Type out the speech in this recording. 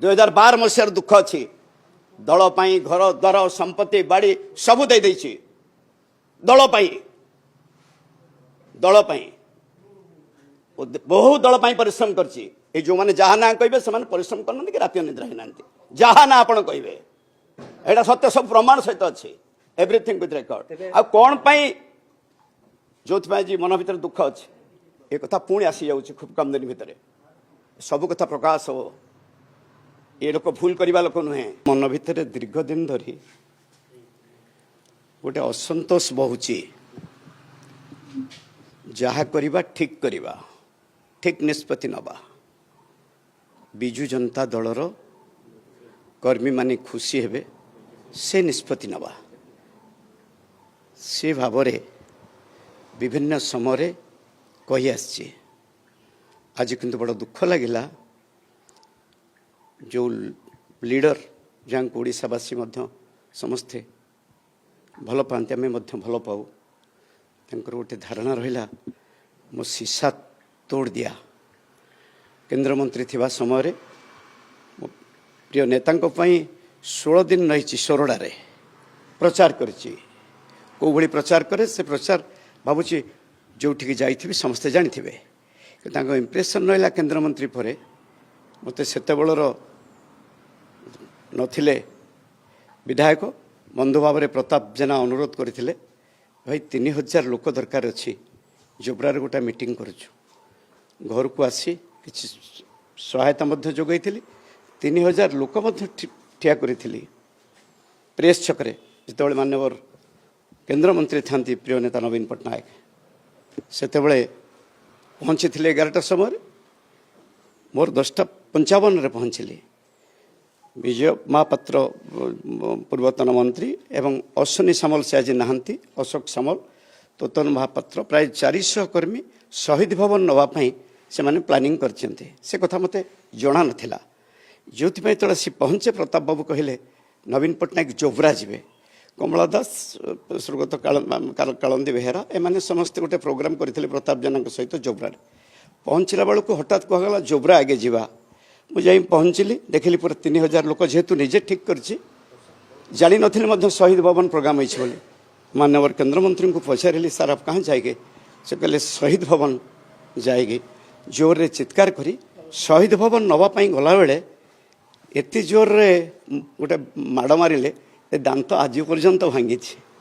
2012 मसीहार दुख अच्छी दल घर द्वार संपत्ति बाड़ी सबू दे दल बहु दल परिश्रम करछि जो मैंने जहाँ ना कहे से परिश्रम करना कि राति निद्रा ही ना जहाँ ना आपण कहे यहाँ सत्य सब प्रमाण सहित अच्छी एवरीथिंग विथ रेकर्ड आ कौन जो मन भर दुख अच्छे ये कथा पुणी आसी जाऊँ खूब कम दिन भितर सब कथा प्रकाश हो ये लोक भूल करवा लोक नुहे मन भितर दीर्घ दिन धरी गोटे असंतोष बहुची जहा करवा ठीक निष्पत्ति नवा बिजु जनता दलर कर्मी माने खुशी हेबे से निष्पत्ति नवा से भाव विभिन्न समय कही आसी आज किंतु बड़ा दुख लगिला जो लीडर जहाँ को ओडावासी समस्ते भल पाते आम भल पाऊ तंकर गोटे धारणा रहा मो सीसा तोड़ दिया केंद्र मंत्री थिबा समय प्रिय नेता 16 दिन रही सोरडारे प्रचार करी भली प्रचार करे से प्रचार भावुची जो जाइथिबे समस्ते जानिथिबे तांको इंप्रेशन रहा केंद्र मंत्री पर मते सेते बळर नथिले विधायक बंधु भाव में प्रताप जेना अनुरोध करते भाई 3000 लोक दरकार अच्छी जोब्रार गोटे मीटिंग करुचु घर को आसी किसी सहायता जोगई 3000 लोक ठिया करी प्रेस छकरे जिते मान्यवर केंद्र मंत्री था प्रिय नेता नवीन पट्टनायक सेते पहुँची 11टा समय मोर 10:55 पहुँचली विजय महापात्र पूर्वतन मंत्री एवं अश्विनी सामल से आज नहांती अशोक सामल तोतन महापात्र प्राय 400 कर्मी शहीद भवन नवापाई से माने प्लानिंग करछन्ते से कथा मते जणा नथिला जोथि तो सी पहुँचे प्रताप बाबू कहले नवीन पट्टनायक जोब्रा जीवे कमला दास स्वर्गत कालंदी बेहेरा एमाने समस्त गोटे प्रोग्राम करथिले प्रताप जनक सहित जोब्रार पहुँचला बेलू हठात कहगला जोब्रा आगे जीवा मुझे पहुँचली देखली पूरा 3000 लोक जेहेतु निजे ठीक करछि जानी नथिले शहीद भवन प्रोग्राम होइछि बोली माननीय केंद्र मंत्री को पचारि सर आप कहाँ जाएंगे से कहले शहीद भवन जाएगी जोर रे चित्कार करी शहीद भवन नवापाई गला बेले एत जोर रे गोटे माड़ मारे दांत आज पर्यंत भांगी